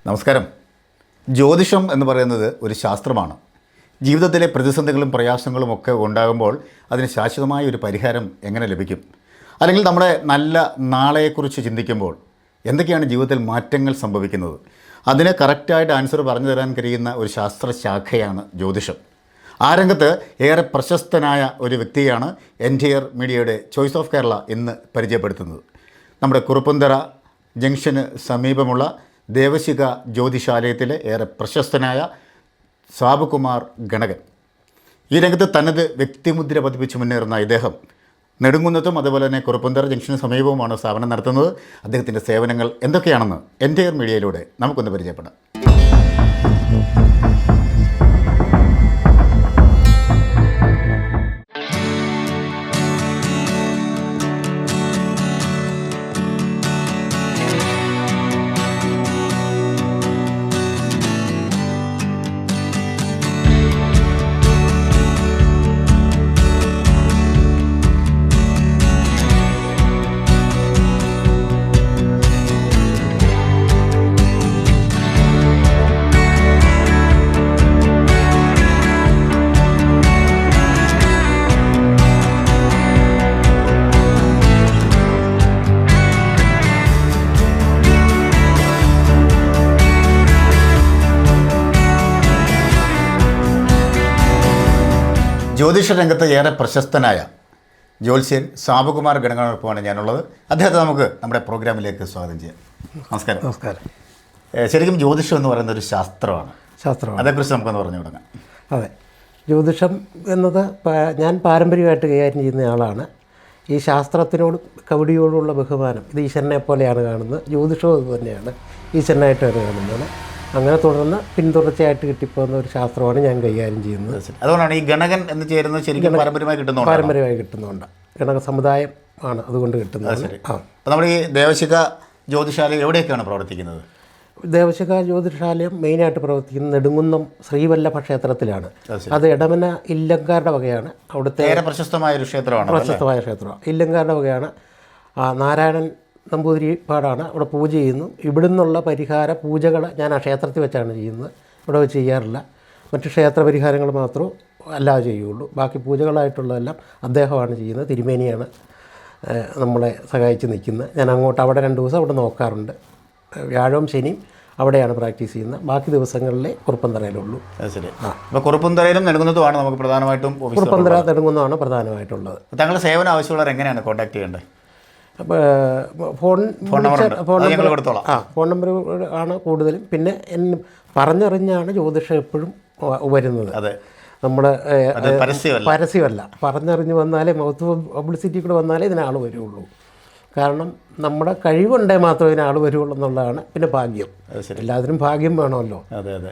നമസ്കാരം. ജ്യോതിഷം എന്ന് പറയുന്നത് ഒരു ശാസ്ത്രമാണ്. ജീവിതത്തിലെ പ്രതിസന്ധികളും പ്രയാസങ്ങളും ഒക്കെ ഉണ്ടാകുമ്പോൾ അതിന് ശാശ്വതമായ ഒരു പരിഹാരം എങ്ങനെ ലഭിക്കും, അല്ലെങ്കിൽ നമ്മുടെ നല്ല നാളെയെക്കുറിച്ച് ചിന്തിക്കുമ്പോൾ എന്തൊക്കെയാണ് ജീവിതത്തിൽ മാറ്റങ്ങൾ സംഭവിക്കുന്നത്, അതിന് കറക്റ്റായിട്ട് ആൻസർ പറഞ്ഞു തരാൻ കഴിയുന്ന ഒരു ശാസ്ത്രശാഖയാണ് ജ്യോതിഷം. ആ രംഗത്ത് ഏറെ പ്രശസ്തനായ ഒരു വ്യക്തിയാണ് എൻറ്റയർ മീഡിയയുടെ ചോയ്സ് ഓഫ് കേരള ഇന്ന് പരിചയപ്പെടുത്തുന്നത്. നമ്മുടെ കുറുപ്പന്തറ ജംഗ്ഷന് സമീപമുള്ള ദേവശിക ജ്യോതിശാലയത്തിലെ ഏറെ പ്രശസ്തനായ സാബുകുമാർ ഗണകൻ. ഈ രംഗത്ത് തനത് വ്യക്തിമുദ്ര പതിപ്പിച്ച് മുന്നേറുന്ന ഇദ്ദേഹം നെടുങ്കുന്നത്തും അതുപോലെ തന്നെ കുറുപ്പന്തറ ജംഗ്ഷന് സമീപവുമാണ് സ്ഥാപനം നടത്തുന്നത്. അദ്ദേഹത്തിൻ്റെ സേവനങ്ങൾ എന്തൊക്കെയാണെന്ന് എൻറ്റയർ മീഡിയയിലൂടെ നമുക്കൊന്ന് പരിചയപ്പെടാം. ജ്യോതിഷ രംഗത്ത് ഏറെ പ്രശസ്തനായ ജ്യോത്സ്യൻ സാബുകുമാർ ഗണകനൊപ്പമാണ് ഞാനുള്ളത്. അദ്ദേഹത്തെ നമുക്ക് നമ്മുടെ പ്രോഗ്രാമിലേക്ക് സ്വാഗതം ചെയ്യാം. നമസ്കാരം. നമസ്കാരം. ശരിക്കും ജ്യോതിഷം എന്ന് പറയുന്ന ഒരു ശാസ്ത്രമാണ്. അതേക്കുറിച്ച് നമുക്കൊന്ന് പറഞ്ഞു തുടങ്ങാം. അതെ, ജ്യോതിഷം എന്നത് ഞാൻ പാരമ്പര്യമായിട്ട് കൈകാര്യം ചെയ്യുന്ന ആളാണ്. ഈ ശാസ്ത്രത്തിനോടും കവടിയോടുള്ള ബഹുമാനം ഇത് ഈശ്വരനെ പോലെയാണ് കാണുന്നത്. ജ്യോതിഷവും ഇത് തന്നെയാണ്, ഈശ്വരനായിട്ടാണ് കാണുന്നത്. അങ്ങനെ തുടർന്ന് പിന്തുടർച്ചയായിട്ട് കിട്ടിപ്പോകുന്ന ഒരു ശാസ്ത്രമാണ് ഞാൻ കൈകാര്യം ചെയ്യുന്നത്. അതുകൊണ്ടാണ് ഈ ഗണകൻ എന്ന് ചേരുന്നത് ശരിക്കും പാരമ്പര്യമായി കിട്ടുന്നുണ്ട്. ഗണക സമുദായം ആണ് അതുകൊണ്ട് കിട്ടുന്നത്. അപ്പോൾ നമ്മൾ ഈ ദേവശിക ജ്യോതിശാലയം എവിടെയൊക്കെയാണ് പ്രവർത്തിക്കുന്നത്? ദേവശിക ജ്യോതിഷാലയം മെയിനായിട്ട് പ്രവർത്തിക്കുന്നത് നെടുങ്കുന്നം ശ്രീവല്ലഭ ക്ഷേത്രത്തിലാണ്. അത് എടമന ഇല്ലങ്കാരുടെ വകയാണ്. അവിടുത്തെ പ്രശസ്തമായ ഒരു ക്ഷേത്രമാണ്. പ്രശസ്തമായ ക്ഷേത്രമാണ്. ഇല്ലങ്കാരുടെ വകയാണ്. നാരായണൻ നമ്പൂതിരിപ്പാടാണ് അവിടെ പൂജ ചെയ്യുന്നു. ഇവിടുന്നുള്ള പരിഹാര പൂജകൾ ഞാൻ ആ ക്ഷേത്രത്തിൽ വെച്ചാണ് ചെയ്യുന്നത്. ഇവിടെ വെച്ച് ചെയ്യാറില്ല. മറ്റ് ക്ഷേത്ര പരിഹാരങ്ങൾ മാത്രമേ അല്ലാതെ ചെയ്യുള്ളൂ. ബാക്കി പൂജകളായിട്ടുള്ളതെല്ലാം അദ്ദേഹമാണ് ചെയ്യുന്നത്. തിരുമേനിയാണ് നമ്മളെ സഹായിച്ച് നിൽക്കുന്നത്. ഞാൻ അങ്ങോട്ട് അവിടെ 2 ദിവസം അവിടെ നോക്കാറുണ്ട്. വ്യാഴവും ശനിയും അവിടെയാണ് പ്രാക്ടീസ് ചെയ്യുന്നത്. ബാക്കി ദിവസങ്ങളിലെ കുറുപ്പന്തറയിലുള്ളൂ. ശരി. അപ്പോൾ കുറുപ്പന്തറയിലും നെടുങ്കുന്നതുമാണ് നമുക്ക് പ്രധാനമായിട്ടും. കുറുപ്പന്തറ നെടുങ്കുന്നതാണ് പ്രധാനമായിട്ടുള്ളത്. താങ്കളുടെ സേവനം ആവശ്യമുള്ളവർ എങ്ങനെയാണ് കോൺടാക്ട് ചെയ്യേണ്ടത്? ഫോൺ നമ്പർ ആണ് കൂടുതലും. പിന്നെ പറഞ്ഞറിഞ്ഞാണ് ജ്യോതിഷം എപ്പോഴും വരുന്നത്. നമ്മുടെ പരസ്യമല്ല, പറഞ്ഞറിഞ്ഞ് വന്നാലേ മൗത്ത് പബ്ലിസിറ്റി കൂടെ വന്നാലേ ഇതിനാൾ വരുള്ളൂ. കാരണം നമ്മുടെ കഴിവുണ്ടേ മാത്രമേ ഇതിനാൾ വരുള്ളൂ എന്നുള്ളതാണ്. പിന്നെ ഭാഗ്യം, എല്ലാത്തിനും ഭാഗ്യം വേണമല്ലോ. അതെ അതെ.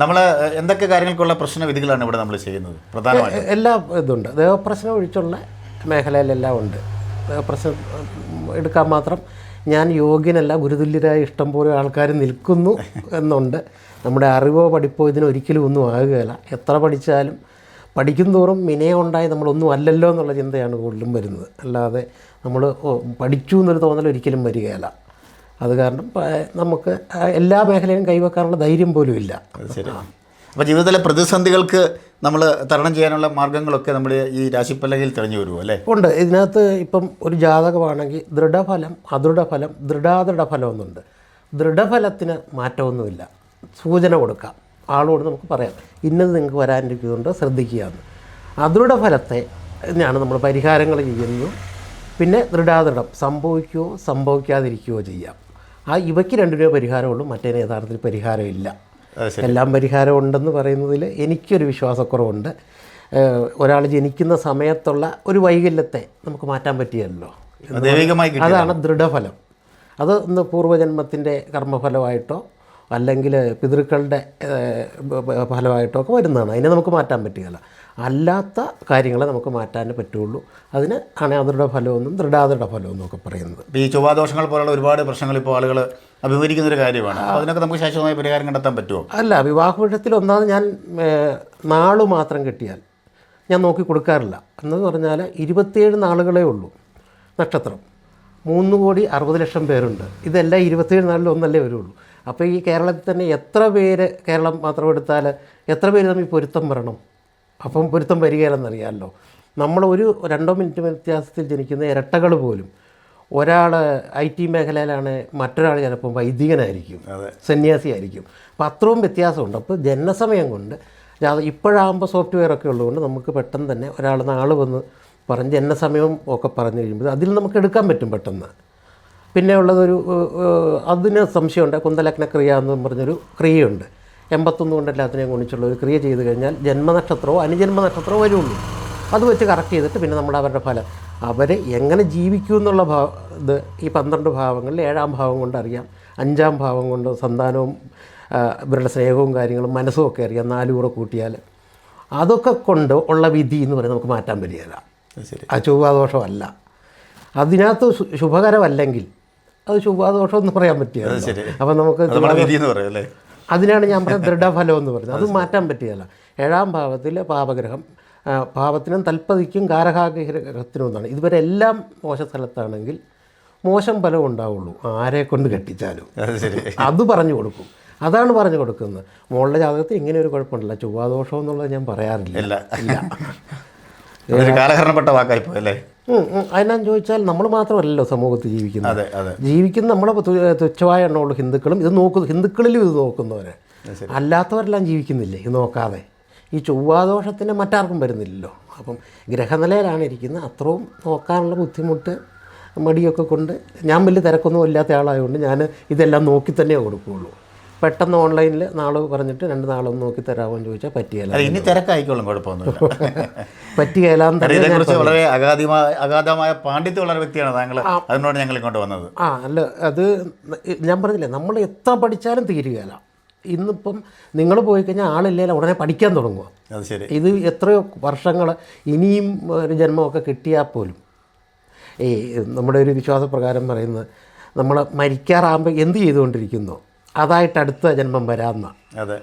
നമ്മൾ എന്തൊക്കെ കാര്യങ്ങൾക്കുള്ള പ്രശ്നവിധികളാണ് ഇവിടെ നമ്മൾ ചെയ്യുന്നത്? പ്രധാനമായിട്ടും എല്ലാ ഇതുണ്ട്. ദേവപ്രശ്നം ഒഴിച്ചുള്ള മേഖലയിലെല്ലാം ഉണ്ട്. പ്രശ്നം എടുക്കാൻ മാത്രം ഞാൻ യോഗ്യനല്ല, ഗുരുതുല്യരായ ഇഷ്ടം പോലെ ആൾക്കാർ നിൽക്കുന്നു എന്നുണ്ട്. നമ്മുടെ അറിവോ പഠിപ്പോ ഇതിനൊരിക്കലും ഒന്നും ആകുകയില്ല. എത്ര പഠിച്ചാലും പഠിക്കും തോറും വിനയമുണ്ടായി നമ്മളൊന്നും അല്ലല്ലോ എന്നുള്ള ചിന്തയാണ് കൂടുതലും വരുന്നത്. അല്ലാതെ നമ്മൾ പഠിച്ചു എന്നൊരു തോന്നൽ ഒരിക്കലും വരികയില്ല. അത് കാരണം നമുക്ക് എല്ലാ മേഖലയിലും കൈവെക്കാനുള്ള ധൈര്യം പോലും ഇല്ല. ശരി. അപ്പോൾ ജീവിതത്തിലെ പ്രതിസന്ധികൾക്ക് നമ്മൾ തരണം ചെയ്യാനുള്ള മാർഗ്ഗങ്ങളൊക്കെ നമ്മൾ ഈ രാശിപ്പലകയിൽ തെളിഞ്ഞു വരുമോ അല്ലേ? ഉണ്ട്. ഇതിനകത്ത് ഇപ്പം ഒരു ജാതകമാണെങ്കിൽ ദൃഢഫലം, അദൃഢഫലം, ദൃഢാദൃഢഫലം എന്നുണ്ട്. ദൃഢഫലത്തിന് മാറ്റമൊന്നുമില്ല. സൂചന കൊടുക്കാം, ആളോട് നമുക്ക് പറയാം ഇന്നത് നിങ്ങൾക്ക് വരാനിരിക്കുന്നുണ്ട് ശ്രദ്ധിക്കുക എന്ന്. അദൃഢഫലത്തെ തന്നെയാണ് നമ്മൾ പരിഹാരങ്ങൾ ചെയ്യുന്നു. പിന്നെ ദൃഢാദൃഢം സംഭവിക്കുകയോ സംഭവിക്കാതിരിക്കുകയോ ചെയ്യാം. ഇവയ്ക്ക് 2 രൂപ പരിഹാരമുള്ളൂ, മറ്റേതിന് യഥാർത്ഥത്തിൽ പരിഹാരമില്ല. എല്ലാം പരിഹാരം ഉണ്ടെന്ന് പറയുന്നതിൽ എനിക്കൊരു വിശ്വാസക്കുറവുണ്ട്. ഒരാൾ ജനിക്കുന്ന സമയത്തുള്ള ഒരു വൈകല്യത്തെ നമുക്ക് മാറ്റാൻ പറ്റിയല്ലോ. അതാണ് ദൃഢഫലം. അത് ഒന്ന് പൂർവ്വജന്മത്തിൻ്റെ കർമ്മഫലമായിട്ടോ അല്ലെങ്കിൽ പിതൃക്കളുടെ ഫലമായിട്ടോ ഒക്കെ വരുന്നതാണ്. അതിനെ നമുക്ക് മാറ്റാൻ പറ്റുകയില്ല. അല്ലാത്ത കാര്യങ്ങളെ നമുക്ക് മാറ്റാനേ പറ്റുള്ളൂ. അതിന് ആണ് അദൃഢ ഫലമെന്നും ദൃഢാദൃഢ ഫലമെന്നും ഒക്കെ പറയുന്നത്. ഈ ചൊവ്വാദോഷങ്ങൾ പോലുള്ള ഒരുപാട് പ്രശ്നങ്ങൾ ഇപ്പോൾ ആളുകൾ അഭിമുഖീകരിക്കുന്നൊരു കാര്യമാണ്. അപ്പോൾ അതിനൊക്കെ നമുക്ക് ശാശ്വതമായ പരിഹാരം കണ്ടെത്താൻ പറ്റുമോ? അല്ല, വിവാഹത്തിൽ ഒന്നാമത് ഞാൻ നാള് മാത്രം കിട്ടിയാൽ ഞാൻ നോക്കി കൊടുക്കാറില്ല. എന്ന് പറഞ്ഞാൽ 27 നാളുകളേ ഉള്ളൂ നക്ഷത്രം. 3,60,00,000 പേരുണ്ട്. ഇതെല്ലാം 27 നാളിൽ ഒന്നല്ലേ വരുള്ളൂ. അപ്പോൾ ഈ കേരളത്തിൽ തന്നെ എത്ര പേര്, കേരളം മാത്രം എടുത്താൽ എത്ര പേര് തമ്മിൽ പൊരുത്തം വരണം? അപ്പം പൊരുത്തം വരികയില്ലെന്നറിയാമല്ലോ. നമ്മൾ ഒരു 2 മിനിറ്റ് വ്യത്യാസത്തിൽ ജനിക്കുന്ന ഇരട്ടകൾ പോലും, ഒരാൾ IT മേഖലയിലാണ്, മറ്റൊരാൾ ചിലപ്പോൾ വൈദികനായിരിക്കും, സന്യാസിയായിരിക്കും. അപ്പോൾ അത്രയും വ്യത്യാസമുണ്ട്. അപ്പോൾ ജനനസമയം കൊണ്ട് ഇപ്പോഴാകുമ്പോൾ സോഫ്റ്റ്വെയറൊക്കെ ഉള്ളതുകൊണ്ട് നമുക്ക് പെട്ടെന്ന് തന്നെ ഒരാൾ നാൾ വന്ന് പറഞ്ഞ് ജനനസമയം ഒക്കെ പറഞ്ഞു കഴിയുമ്പോൾ അതിൽ നമുക്ക് എടുക്കാൻ പറ്റും പെട്ടെന്ന്. പിന്നെ ഉള്ളതൊരു അതിന് സംശയമുണ്ട്. കുന്തലഗ്നക്രിയ എന്ന് പറഞ്ഞൊരു ക്രിയയുണ്ട്. 81 കൊണ്ട് എല്ലാത്തിനെയും ഗുണിച്ചുള്ള ഒരു ക്രിയ ചെയ്ത് കഴിഞ്ഞാൽ ജന്മനക്ഷത്രമോ അനുജന്മ നക്ഷത്രമോ വരുള്ളൂ. അത് വെച്ച് കറക്റ്റ് ചെയ്തിട്ട് പിന്നെ നമ്മൾ അവരുടെ ഫലം, അവർ എങ്ങനെ ജീവിക്കും എന്നുള്ള ഇത് ഈ 12 ഭാവങ്ങളിൽ 7-ാം ഭാവം കൊണ്ട് അറിയാം, 5-ാം ഭാവം കൊണ്ട് സന്താനവും ഇവരുടെ സ്നേഹവും കാര്യങ്ങളും മനസ്സും ഒക്കെ അറിയാം. 4 കൂടെ കൂട്ടിയാൽ അതൊക്കെ കൊണ്ട് ഉള്ള വിധി എന്ന് പറയുന്നത് നമുക്ക് മാറ്റാൻ പറ്റില്ല. അത് ചൊവ്വാദോഷമല്ല. അതിനകത്ത് ശുഭകരമല്ലെങ്കിൽ അത് ശുഭാദോഷം എന്ന് പറയാൻ പറ്റില്ല. അപ്പം നമുക്ക് അതിനാണ് ഞാൻ പറയുന്നത് ദൃഢഫലം എന്ന് പറയുന്നത്. അത് മാറ്റാൻ പറ്റുകയില്ല. 7-ാം ഭാവത്തിൽ പാപഗ്രഹം, പാപത്തിനും തൽപ്പതിക്കും കാരകാഗ്രഹത്തിനും ഒന്നാണ്. ഇതുവരെ എല്ലാം മോശ സ്ഥലത്താണെങ്കിൽ മോശം ഫലം ഉണ്ടാവുള്ളൂ. ആരെ കൊണ്ട് കെട്ടിച്ചാലും അത് പറഞ്ഞു കൊടുക്കും. അതാണ് പറഞ്ഞു കൊടുക്കുന്നത്. മോളുടെ ജാതകത്തിൽ ഇങ്ങനെ ഒരു കുഴപ്പമുണ്ടല്ല, ചൊവ്വാദോഷം എന്നുള്ളത് ഞാൻ പറയാറില്ല. കാലഹരണപ്പെട്ട വാക്കായിപ്പോയല്ലേ? അതിനാന്ന് ചോദിച്ചാൽ നമ്മൾ മാത്രമല്ലല്ലോ സമൂഹത്തിൽ ജീവിക്കുന്നത്. ജീവിക്കുന്ന നമ്മളെ തുച്ഛമായ എണ്ണമുള്ള ഹിന്ദുക്കളും ഇത് നോക്കുന്നു, ഹിന്ദുക്കളിലും ഇത് നോക്കുന്നവരെ. അല്ലാത്തവരെല്ലാം ജീവിക്കുന്നില്ലേ ഇത് നോക്കാതെ? ഈ ചൊവ്വാദോഷത്തിന് മറ്റാർക്കും വരുന്നില്ലല്ലോ. അപ്പം ഗ്രഹനിലയിലാണ് ഇരിക്കുന്നത്. അത്രയും നോക്കാനുള്ള ബുദ്ധിമുട്ട് മടിയൊക്കെ കൊണ്ട് ഞാൻ വലിയ തിരക്കൊന്നും ഇല്ലാത്ത ആളായതുകൊണ്ട് ഞാൻ ഇതെല്ലാം നോക്കി തന്നെ കൊടുക്കുകയുള്ളൂ. പെട്ടെന്ന് ഓൺലൈനിൽ നാളെ പറഞ്ഞിട്ട് 2 നാളൊന്ന് നോക്കി തരാമോ എന്ന് ചോദിച്ചാൽ പറ്റിയല്ല. ഇനി തിരക്കായിക്കോളും, കുഴപ്പമൊന്നുമില്ല. പറ്റിയല്ലാന്ന് വളരെ അഗാധമായ പാണ്ഡിത്യമുള്ള വ്യക്തിയാണ് താങ്കൾ. അതിനോട് ഞങ്ങൾ ഇങ്ങോട്ട് വന്നത്. അല്ല, അത് ഞാൻ പറഞ്ഞില്ലേ, നമ്മൾ എത്ര പഠിച്ചാലും തീരുകയില്ല. ഇന്നിപ്പം നിങ്ങൾ പോയി കഴിഞ്ഞാൽ ആളില്ലെങ്കിൽ ഉടനെ പഠിക്കാൻ തുടങ്ങുക. അത് ശരി. ഇത് എത്രയോ വർഷങ്ങൾ ഇനിയും ഒരു ജന്മമൊക്കെ കിട്ടിയാൽ പോലും ഈ നമ്മുടെ ഒരു വിശ്വാസപ്രകാരം പറയുന്നത്, നമ്മൾ മരിക്കാറാകുമ്പോൾ എന്ത് ചെയ്തുകൊണ്ടിരിക്കുന്നു അതായിട്ട് അടുത്ത ജന്മം വരാമെന്ന.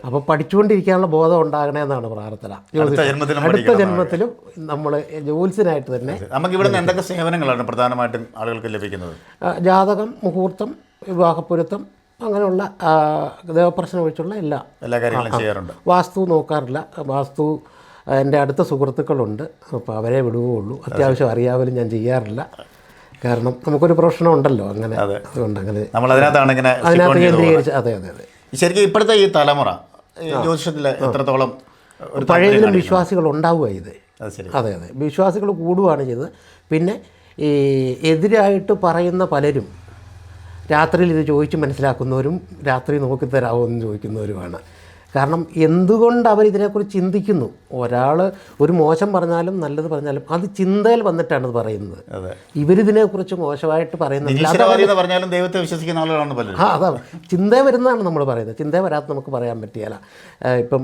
അപ്പോൾ പഠിച്ചുകൊണ്ടിരിക്കാനുള്ള ബോധം ഉണ്ടാകണമെന്നാണ് പ്രാർത്ഥന. അടുത്ത ജന്മത്തിലും നമ്മൾ ജ്യോത്സ്യനായിട്ട് തന്നെ. നമുക്ക് ഇവിടെ എന്തൊക്കെ സേവനങ്ങളാണ് പ്രധാനമായിട്ടും ആളുകൾക്ക് ലഭിക്കുന്നത്? ജാതകം, മുഹൂർത്തം, വിവാഹപ്പൊരുത്തം, അങ്ങനെയുള്ള ദേവപ്രശ്നം ഒഴിച്ചുള്ള എല്ലാ കാര്യങ്ങളും ചെയ്യാറുണ്ട്. വാസ്തു നോക്കാറില്ല. വാസ്തു എൻ്റെ അടുത്ത സുഹൃത്തുക്കളുണ്ട്, അപ്പോൾ അവരെ വിടുകയുള്ളൂ. അത്യാവശ്യം അറിയാമലും ഞാൻ ചെയ്യാറില്ല. കാരണം നമുക്കൊരു പ്രശ്നം ഉണ്ടല്ലോ അങ്ങനെ. അതുകൊണ്ട് അങ്ങനെ അതിനകത്ത് കേന്ദ്രീകരിച്ച്. അതെ. ശരിക്കും ഇപ്പോഴത്തെ ഈ തലമുറ ജ്യോതിഷത്തിൽ എത്രത്തോളം പഴയതിലും വിശ്വാസികൾ ഉണ്ടാവുക ഇത്. അതെ, വിശ്വാസികൾ കൂടുകയാണ് ചെയ്തത്. പിന്നെ ഈ എതിരായിട്ട് പറയുന്ന പലരും രാത്രിയിൽ ഇത് ചോദിച്ച് മനസ്സിലാക്കുന്നവരും രാത്രി നോക്കിത്തരാമോ എന്ന് ചോദിക്കുന്നവരുമാണ്. കാരണം എന്തുകൊണ്ട് അവരിതിനെക്കുറിച്ച് ചിന്തിക്കുന്നു. ഒരാൾ ഒരു മോശം പറഞ്ഞാലും നല്ലത് പറഞ്ഞാലും അത് ചിന്തയിൽ വന്നിട്ടാണ് ഇത് പറയുന്നത്. ഇവരിതിനെക്കുറിച്ച് മോശമായിട്ട് പറയുന്നത് ദൈവത്തെ വിശ്വസിക്കുന്ന ആളുകളാണ് പലരും. അതാണ് ചിന്തയിൽ വരുന്നതാണ് നമ്മൾ പറയുന്നത്. ചിന്തയിൽ വരാത്ത നമുക്ക് പറയാൻ പറ്റിയല്ല. ഇപ്പം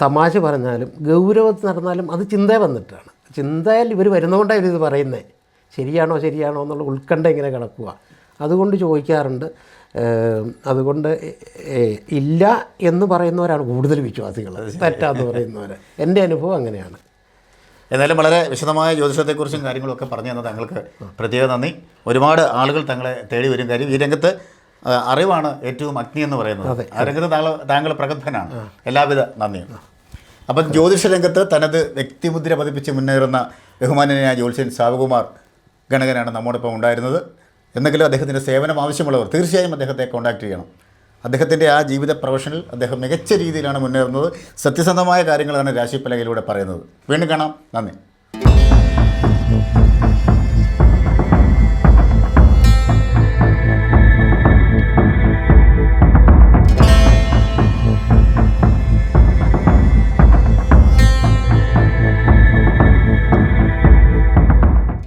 തമാശ പറഞ്ഞാലും ഗൗരവത്തിൽ നടന്നാലും അത് ചിന്തയിൽ വന്നിട്ടാണ്. ചിന്തയിൽ ഇവർ വരുന്നതുകൊണ്ടാണ് ഇവരിത് പറയുന്നത്. ശരിയാണോ എന്നുള്ള ഉത്കണ്ഠ ഇങ്ങനെ കിടക്കുക. അതുകൊണ്ട് ചോദിക്കാറുണ്ട്. അതുകൊണ്ട് ഇല്ല എന്ന് പറയുന്നവരാണ് കൂടുതൽ വിശ്വാസികൾ, തെറ്റാന്ന് പറയുന്നവർ. എൻ്റെ അനുഭവം അങ്ങനെയാണ്. എന്നാലും വളരെ വിശദമായ ജ്യോതിഷത്തെക്കുറിച്ചും കാര്യങ്ങളൊക്കെ പറഞ്ഞു തന്നത് താങ്കൾക്ക് പ്രത്യേക നന്ദി. ഒരുപാട് ആളുകൾ താങ്കളെ തേടി വരും. കാര്യം ഈ രംഗത്ത് അറിവാണ് ഏറ്റവും അഗ്നി എന്ന് പറയുന്നത്. ആ രംഗത്ത് താങ്കൾ പ്രഗത്ഭനാണ്. എല്ലാവിധ നന്ദിയും. അപ്പം ജ്യോതിഷ രംഗത്ത് തനത് വ്യക്തിമുദ്ര പതിപ്പിച്ച് മുന്നേറുന്ന ബഹുമാന്യനായ ജ്യോത്സ്യൻ സാബുകുമാർ ഗണകനാണ് നമ്മോടൊപ്പം ഉണ്ടായിരുന്നത്. എന്തെങ്കിലും അദ്ദേഹത്തിൻ്റെ സേവനം ആവശ്യമുള്ളവർ തീർച്ചയായും അദ്ദേഹത്തെ കോൺടാക്റ്റ് ചെയ്യണം. അദ്ദേഹത്തിൻ്റെ ആ ജീവിത പ്രൊഫഷനിൽ അദ്ദേഹം മികച്ച രീതിയിലാണ് മുന്നേറുന്നത്. സത്യസന്ധമായ കാര്യങ്ങളാണ് രാശിപ്പലകയിലൂടെ പറയുന്നത്. വീണ്ടും കാണാം. നന്ദി.